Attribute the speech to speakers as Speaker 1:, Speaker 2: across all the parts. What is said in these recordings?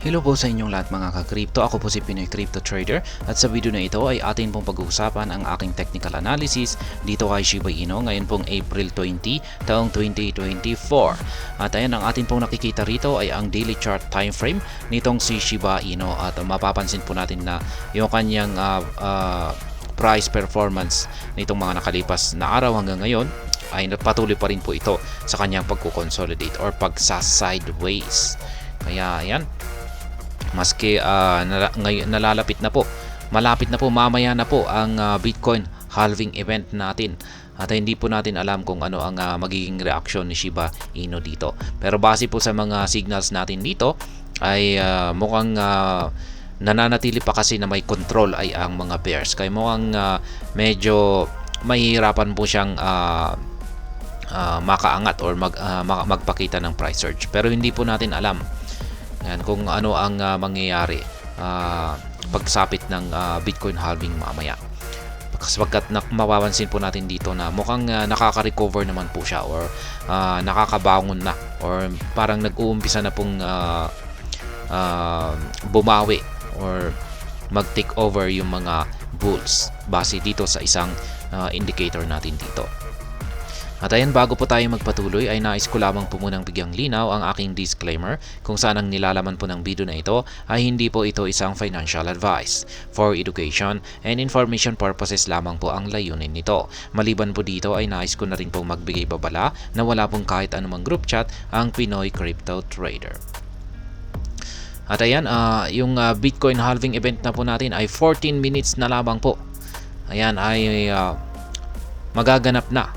Speaker 1: Hello po sa inyong lahat mga ka-crypto. Ako po si Pinoy Crypto Trader at sa video na ito ay atin pong pag-uusapan ang aking technical analysis dito kay Shiba Inu ngayon pong April 20 taong 2024. At ayan, ang atin pong nakikita rito ay ang daily chart time frame nitong si Shiba Inu at mapapansin po natin na yung kanyang price performance nitong mga nakalipas na araw hanggang ngayon ay patuloy pa rin po ito sa kanyang pagko-consolidate or pagsa-sideways. Kaya ayan, maski nalalapit na po, malapit na po, mamaya na po ang Bitcoin halving event natin. At hindi po natin alam kung ano ang magiging reaksyon ni Shiba Inu dito. Pero base po sa mga signals natin dito ay mukhang nananatili pa kasi na may control ay ang mga bears. Kaya mukhang medyo mahihirapan po siyang makaangat or magpakita ng price surge. Pero hindi po natin alam yan, kung ano ang mangyayari pagsapit ng Bitcoin halving mamaya. Sapagkat mapapansin po natin dito na mukhang nakaka-recover naman po siya or nakakabangon na or parang nag-uumpisa na pong bumawi or mag-take over yung mga bulls base dito sa isang indicator natin dito. At ayan, bago po tayo magpatuloy ay nais ko lamang po munang bigyang linaw ang aking disclaimer kung saan ang nilalaman po ng video na ito ay hindi po ito isang financial advice. For education and information purposes lamang po ang layunin nito. Maliban po dito ay nais ko na rin pong magbigay babala na wala pong kahit anumang group chat ang Pinoy Crypto Trader. At ayan, yung Bitcoin halving event na po natin ay 14 minutes na lamang po. Ayan ay magaganap na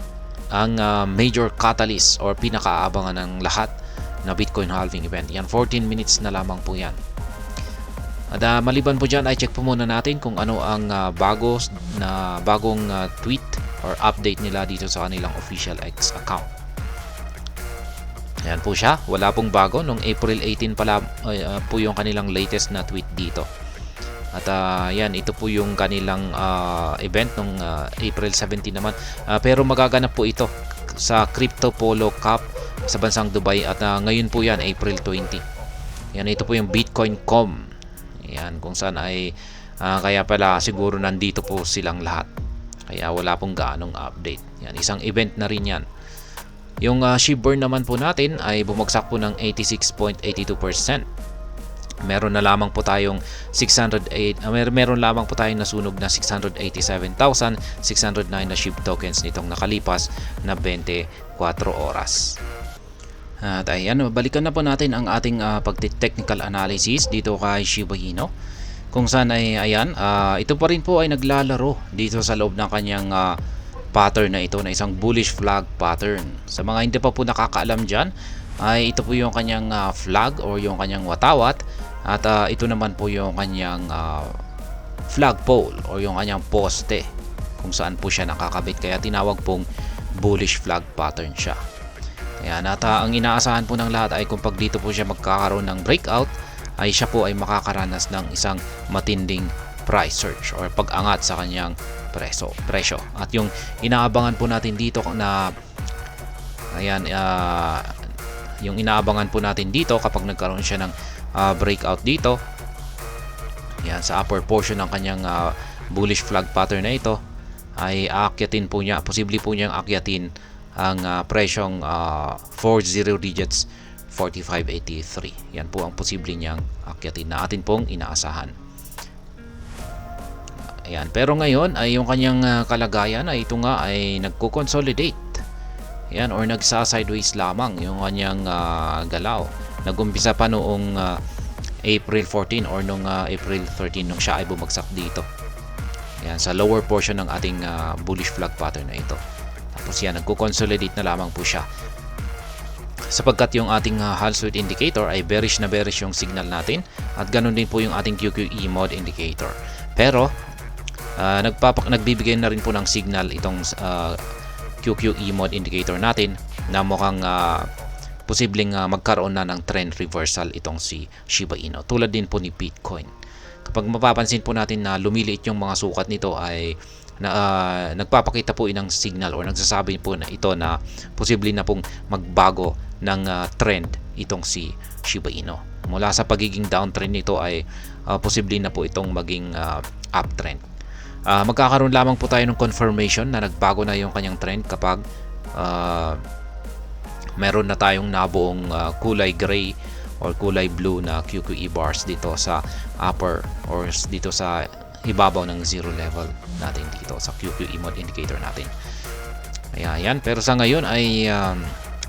Speaker 1: ang major catalyst or pinakaabangan ng lahat na Bitcoin halving event. Yan, 14 minutes na lamang po yan. At maliban po dyan ay check po muna natin kung ano ang bagong tweet or update nila dito sa kanilang official X account. Ayan po siya, wala pong bago. Nung April 18 pala po yung kanilang latest na tweet dito. At yan, ito po yung kanilang event nung April 17 naman. Pero magaganap po ito sa Crypto Polo Cup sa bansang Dubai. At ngayon po yan, April 20. Yan, ito po yung Bitcoin.com. Yan, kung saan ay kaya pala siguro nandito po silang lahat. Kaya wala pong gaanong update. Yan, isang event na rin yan. Yung Shibburn naman po natin ay bumagsak po ng 86.82%. Meron na lamang po tayong meron lamang po tayong nasunog na 687,609 na SHIB tokens nitong nakalipas na 24 oras. At ayan, balikan na po natin ang ating pagte-technical analysis dito kay Shiba Inu. Kung saan ay ayan, ito pa rin po ay naglalaro dito sa loob ng kanyang pattern na ito na isang bullish flag pattern. Sa mga hindi pa po nakakaalam dyan, ay ito po yung kanyang flag or yung kanyang watawat. At ito naman po yung kanyang flagpole o yung kanyang poste kung saan po siya nakakabit. Kaya tinawag pong bullish flag pattern siya. Kaya ang inaasahan po ng lahat ay kung pag dito po siya magkakaroon ng breakout ay siya po ay makakaranas ng isang matinding price surge or pag-angat sa kanyang presyo. At yung inaabangan po natin dito na ayan, yung inaabangan po natin dito kapag nagkaroon siya ng breakout dito, yan, sa upper portion ng kanyang bullish flag pattern na ito ay aakyatin po niya, posible po niyang akyatin ang presyong 40 digits 4583. Yan po ang posible niyang akyatin na atin pong inaasahan. Ayan, pero ngayon ay yung kanyang kalagayan ay ito nga ay nagko-consolidate. Yan, or nagsa-sideways lamang yung kanyang galaw. Nagumpisa pa noong April 14 or noong April 13 nung siya ay bumagsak dito. Yan, sa lower portion ng ating bullish flag pattern na ito. Tapos yan, nagko-consolidate na lamang po siya. Sapagkat yung ating Hall Street indicator ay bearish na bearish yung signal natin at ganun din po yung ating QQE mod indicator. Pero nagbibigay na rin po ng signal itong QQE mod indicator natin na mukhang posibleng magkaroon na ng trend reversal itong si Shiba Inu. Tulad din po ni Bitcoin. Kapag mapapansin po natin na lumiliit yung mga sukat nito ay nagpapakita po ng signal or nagsasabi po na ito na posible na pong magbago ng trend itong si Shiba Inu. Mula sa pagiging downtrend nito ay posible na po itong maging uptrend. Magkakaroon lamang po tayo ng confirmation na nagbago na yung kanyang trend kapag meron na tayong nabuong kulay gray or kulay blue na QQE bars dito sa upper or dito sa ibabaw ng zero level natin dito sa QQE mode indicator natin. Ayan, pero sa ngayon ay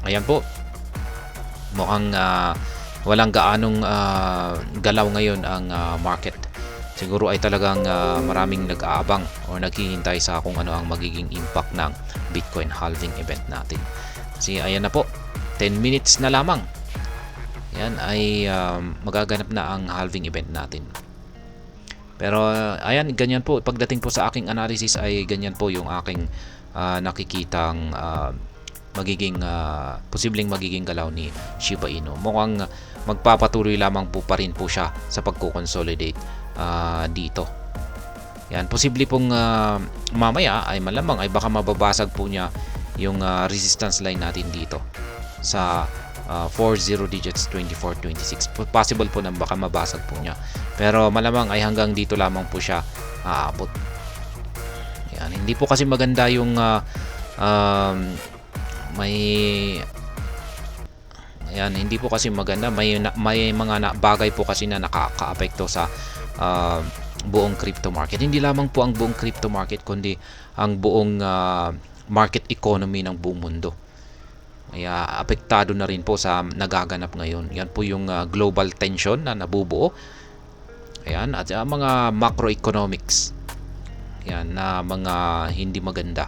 Speaker 1: ayan po, mukhang walang gaanong galaw ngayon ang market. Siguro ay talagang maraming nag-aabang o naghihintay sa kung ano ang magiging impact ng Bitcoin halving event natin. Kasi ayan na po, 10 minutes na lamang. Yan ay magaganap na ang halving event natin. Pero ayan, ganyan po. Pagdating po sa aking analysis ay ganyan po yung aking nakikitang magiging posibleng magiging galaw ni Shiba Inu. Mukhang magpapatuloy lamang po pa rin po siya sa pagko-consolidate dito. Yan, posible pong mamaya ay malamang ay baka mababasag po niya yung resistance line natin dito sa 40 digits 24-26. Possible po na baka mabasag po niya. Pero malamang ay hanggang dito lamang po siya aabot. Yan, hindi po kasi maganda yung hindi po kasi maganda, may mga bagay po kasi na nakakaapekto sa buong crypto market. Hindi lamang po ang buong crypto market kundi ang buong market economy ng buong mundo. Kaya apektado na rin po sa nagaganap ngayon. Yan po yung global tension na nabubuo. Ayan, at mga macroeconomics. Yan na mga hindi maganda.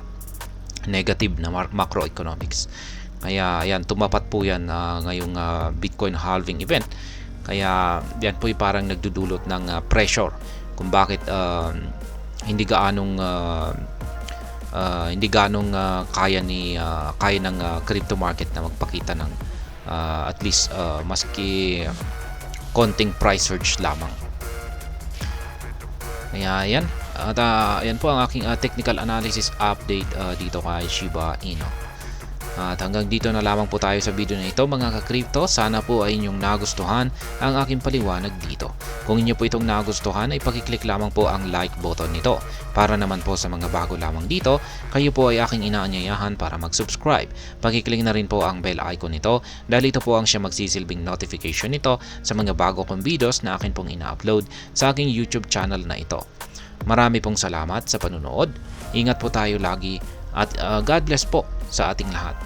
Speaker 1: Negative na macroeconomics. Kaya yan, tumapat po yan ngayong Bitcoin halving event. Kaya yan po parang nagdudulot ng pressure kung bakit hindi gaanong kaya ng crypto market na magpakita ng at least maski konting price surge lamang. Kaya yan, at yan po ang aking technical analysis update dito kay Shiba Inu. At hanggang dito na lamang po tayo sa video na ito mga ka-crypto. Sana po ay inyong nagustuhan ang aking paliwanag dito. Kung inyo po itong nagustuhan ay pakiclick lamang po ang like button nito. Para naman po sa mga bago lamang dito, kayo po ay aking inaanyayahan para mag-subscribe. Pakiclick na rin po ang bell icon nito dahil ito po ang siya magsisilbing notification nito sa mga bago kong videos na akin pong ina-upload sa aking YouTube channel na ito. Marami pong salamat sa panunood. Ingat po tayo lagi at God bless po sa ating lahat.